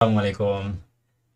আসসালামু আলাইকুম।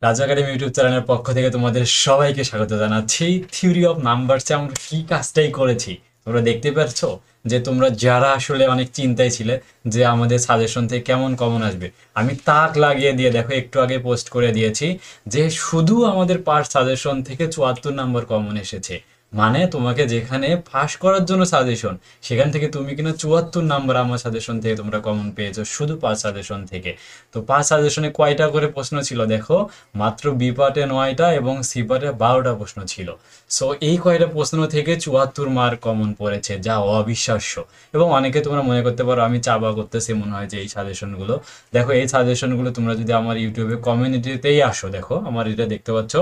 Raju academy YouTube চ্যানেলের পক্ষ থেকে তোমাদের সবাইকে স্বাগত জানাচ্ছি। থিওরি অফ নাম্বারসে আমরা কি কাজটাই করেছি তোমরা দেখতে পাচ্ছো, যে তোমরা যারা আসলে অনেক চিন্তায় ছিলে যে আমাদের সাজেশন থেকে কেমন কমন আসবে, আমি তাক লাগিয়ে দিয়ে দেখো একটু আগে পোস্ট করে দিয়েছি যে শুধু আমাদের পার্ট সাজেশন থেকে 74 নম্বর কমন এসেছে। মানে তোমাকে যেখানে পাস করার জন্য সাজেশন, সেখান থেকে তুমি কিনা 74 নাম্বার আমার সাজেশন থেকে তোমরা কমন পেয়েছো শুধু পাঁচ সাজেশন থেকে। তো পাঁচ সাজেশনে কয়টা করে প্রশ্ন ছিল দেখো, মাত্র বি পার্টে 9টা এবং সি পার্টে 12টা প্রশ্ন ছিল। সো এই কয়টা প্রশ্ন থেকে 74 মার্ক কমন পড়েছে, যা অবিশ্বাস্য। এবং অনেকে তোমরা মনে করতে পারো আমি চাপা করতেছি মনে হয় যে এই সাজেশনগুলো, দেখো এই সাজেশনগুলো তোমরা যদি আমার ইউটিউবে কমিউনিটিতেই আসো, দেখো আমার এটা দেখতে পাচ্ছ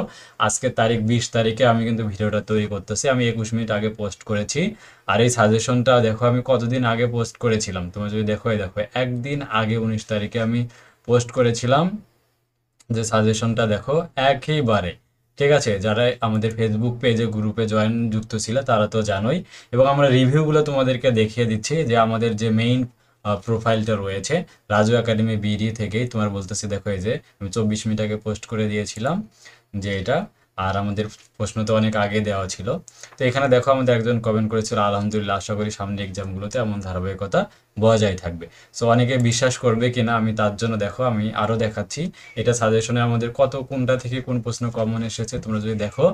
আজকে তারিখ 20 তারিখে আমি কিন্তু ভিডিওটা তৈরি করতেছি, আমি 21 মিনিট আগে পোস্ট করেছি। আর এই সাজেশনটা দেখো আমি কতদিন আগে পোস্ট করেছিলাম, তোমরা যদি দেখো, এই দেখো একদিন আগে 19 তারিখে আমি পোস্ট করেছিলাম যে সাজেশনটা দেখো একেবারে। ঠিক আছে, যারা আমাদের ফেসবুক পেজে গ্রুপে যুক্ত ছিল তারা তো জানোই। এবং আমরা রিভিউগুলো তোমাদেরকে দেখিয়ে দিচ্ছি যে আমাদের যে মেইন প্রোফাইলটা রয়েছে রাজু একাডেমি বিডি থেকেই তোমার বলতেছি, দেখো এই যে আমি 24 মিনিট আগে পোস্ট করে দিয়েছিলাম যে এটা। আর আমাদের প্রশ্ন তো অনেক আগে দেওয়া ছিল। তো এখানে দেখো আমাদের একজন কমেন্ট করেছিল, আলহামদুলিল্লাহ, আশা করি সামনের এক্সামগুলোতে এমন ধারাবাহিকতা বজায় থাকবে। সো অনেকে বিশ্বাস করবে কিনা আমি তার জন্য দেখো আমি আরও দেখাচ্ছি এটা সাজেশনে আমাদের কত কোনটা থেকে কোন প্রশ্ন কমন এসেছে। তোমরা যদি দেখো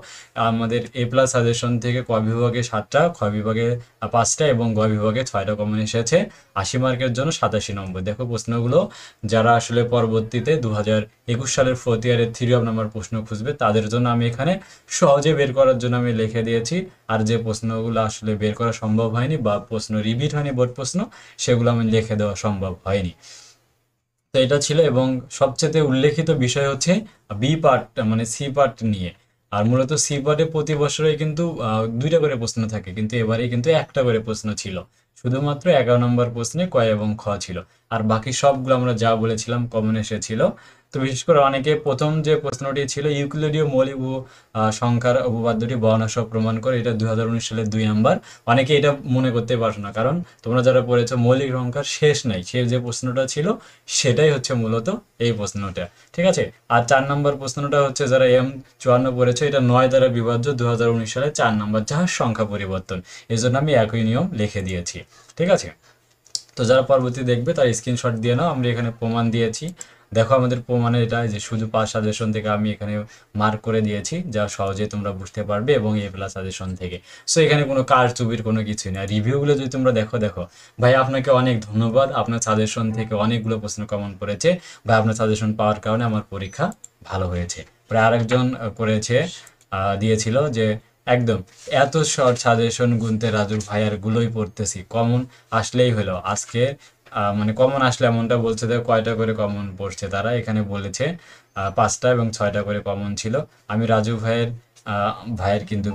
আমাদের এ প্লাস সাজেশন থেকে ক বিভাগে 7টা, খ বিভাগে 5টা এবং গ বিভাগে 6টা কমন এসেছে। 80 মার্কের জন্য 87 নম্বর। দেখো প্রশ্নগুলো যারা আসলে পরবর্তীতে 2021 সালের ফোর্থ ইয়ারের থিওরি অফ নাম্বার প্রশ্ন খুঁজবে তাদের জন্য আমি এখানে সহজে বের করার জন্য আমি লিখে দিয়েছি। আর যে প্রশ্নগুলো আসলে বের করা সম্ভব হয়নি বা প্রশ্ন রিপিট হয়নি বোর্ড প্রশ্ন, সেগুলো আমি লিখে দেওয়া সম্ভব হয়নি। তো এটা ছিল। এবং সবচেয়ে উল্লেখিত বিষয় হচ্ছে বি পার্ট মানে সি পার্ট নিয়ে। আর মূলত সি পার্টে প্রতি বছরই কিন্তু 2টা করে প্রশ্ন থাকে, কিন্তু এবারে কিন্তু একটা করে প্রশ্ন ছিল। শুধুমাত্র 11 নম্বর প্রশ্নে ক এবং খ ছিল। আর বাকি সবগুলো আমরা যা বলেছিলাম কমন এসেছিল। তো বিশেষ করে অনেকে প্রথম যে প্রশ্নটি ছিল ইউক্লিডীয় মৌলিক ও সংখ্যার উপপাদ্যটি বর্ণনা সহ প্রমাণ করে, এটা 2019 সালের 2 নম্বর। অনেকে এটা মনে করতে পারছো না, কারণ তোমরা যারা পড়েছো মৌলিক সংখ্যার শেষ নাই, সে যে প্রশ্নটা ছিল সেটাই হচ্ছে মূলত এই প্রশ্নটা। ঠিক আছে। আর 4 নম্বর প্রশ্নটা হচ্ছে যারা M54 পড়েছে, এটা 9 দ্বারা বিভাজ্য 2019 সালে 4 নম্বর, যার সংখ্যা পরিবর্তন। এই জন্য আমি একই নিয়ম লিখে দিয়েছি। ঠিক আছে। তো যারা পরবর্তী দেখবে তার স্ক্রিনশট দিয়ে নাও, আমরা এখানে প্রমাণ দিয়েছি। দেখো আমাদের প্রমাণে এটা যে শুধু পাঁচ সাজেশন থেকে আমি এখানে মার্ক করে দিয়েছি, যা সহজে তোমরা বুঝতে পারবে, এবং এ প্লাস সাজেশন থেকে। সো এখানে কোনো কারচুপির কোনো কিছুই নেই। রিভিউগুলো যদি তোমরা দেখো, দেখো ভাই আপনাকে অনেক ধন্যবাদ, আপনার সাজেশন থেকে অনেকগুলো প্রশ্ন কমন পড়েছে, ভাই আপনার সাজেশন পাওয়ার কারণে আমার পরীক্ষা ভালো হয়েছে। প্রায় আরেকজন করেছে, দিয়েছিল যে একদম এত শর্ট সাজেশন গুনতে রাজুর ভাইয়ার গুলোই পড়তেছি, কমন আসলেই হলো আজকে। মানে কমন আসলে এমনটা বলছে যে কয়টা করে কমন পড়ছে, তারা এখানে বলেছে 5টা এবং 6টা করে কমন ছিল। আমি রাজু ভাইয়ের ভাইয়ের কিন্তু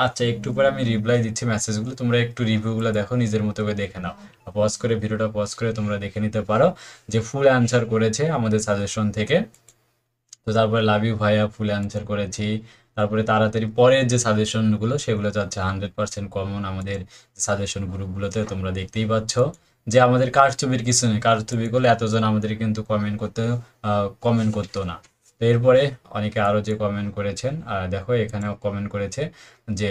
আচ্ছা একটু পরে আমি রিপ্লাই দিচ্ছি মেসেজগুলো, তোমরা একটু রিভিউগুলো দেখো, নিজের মতো করে দেখে নাও। পজ করে ভিডিওটা পজ করে তোমরা দেখে নিতে পারো যে ফুল অ্যান্সার করেছে আমাদের সাজেশন থেকে। তো তারপরে লাভ ইউ ভাইয়া ফুল অ্যান্সার করেছি। তারপরে তাড়াতাড়ি পরের যে সাজেশনগুলো সেগুলো যাচ্ছে 100% কমন আমাদের সাজেশন গ্রুপগুলোতে, তোমরা দেখতেই পাচ্ছ যে আমাদের কারচুপির কিছু নেই। কারচুপি করলে এতজন আমাদের কিন্তু কমেন্ট করতো না। তো এরপরে অনেকে আরও যে কমেন্ট করেছেন, দেখো এখানেও কমেন্ট করেছে যে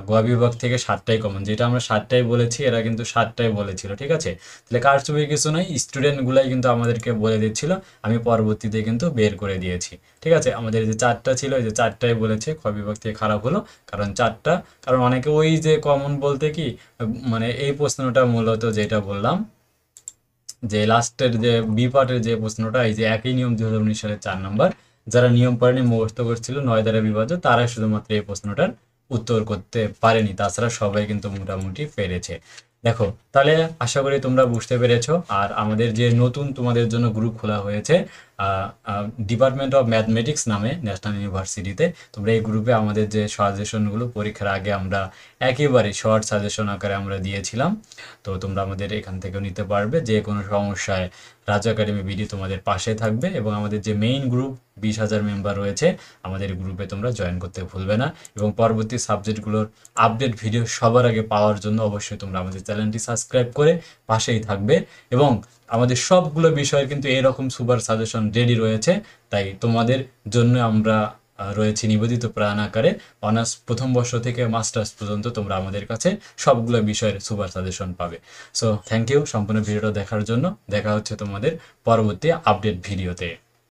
গ বিভাগ থেকে 7টাই কমন, যেটা আমরা 7টাই বলেছি, এরা কিন্তু 7টাই বলেছিল। ঠিক আছে, তাহলে কারচুপির কিছু নয়, স্টুডেন্টগুলাই কিন্তু আমাদেরকে বলে দিচ্ছিল, আমি পরবর্তীতে কিন্তু বের করে দিয়েছি। ঠিক আছে, আমাদের যে 4টা ছিল এই যে 4টাই বলেছে, খ বিভাগ থেকে খারাপ হলো কারণ 4টা। কারণ অনেকে ওই যে কমন বলতে কি, মানে এই প্রশ্নটা মূলত যেটা বললাম যে লাস্টের যে বি পার্টের যে প্রশ্নটা, এই যে একই নিয়ম 2019 সালের 4 নম্বর, যারা নিয়ম পড়েনি মুখস্থ করছিল 9 দ্বারা বিভাজ্য, তারাই শুধুমাত্র এই প্রশ্নটার উত্তর করতে পারেনি, তাছাড়া সবাই কিন্তু মোটামুটি পেরেছে। দেখো তাহলে আশা করি তোমরা বুঝতে পেরেছো। আর আমাদের যে নতুন তোমাদের জন্য গ্রুপ খোলা হয়েছে ডিপার্টমেন্ট অফ ম্যাথমেটিক্স নামে ন্যাশনাল ইউনিভার্সিটিতে, তোমরা এই গ্রুপে আমাদের যে সাজেশনগুলো পরীক্ষার আগে আমরা একেবারে শর্ট সাজেশন আকারে আমরা দিয়েছিলাম, তো তোমরা আমাদের এখান থেকেও নিতে পারবে। যে কোনো সমস্যায় রাজু একাডেমি বিডি তোমাদের পাশে থাকবে। এবং আমাদের যে মেইন গ্রুপ 20,000 মেম্বার রয়েছে, আমাদের গ্রুপে তোমরা জয়েন করতে ভুলবে না। এবং পরবর্তী সাবজেক্টগুলোর আপডেট ভিডিও সবার আগে পাওয়ার জন্য অবশ্যই তোমরা আমাদের চ্যানেলটি সাবস্ক্রাইব করে পাশেই থাকবে। এবং আমাদের সবগুলো বিষয়ের কিন্তু এরকম সুপার সাজেশন রেডি রয়েছে। তাই তোমাদের জন্য আমরা রয়েছি নিবেদিত প্রাণ আকারে। অনার্স প্রথম বর্ষ থেকে মাস্টার্স পর্যন্ত তোমরা আমাদের কাছে সবগুলো বিষয়ের সুপার সাজেশন পাবে। সো থ্যাংক ইউ সম্পূর্ণ ভিডিওটা দেখার জন্য। দেখা হচ্ছে তোমাদের পরবর্তী আপডেট ভিডিওতে।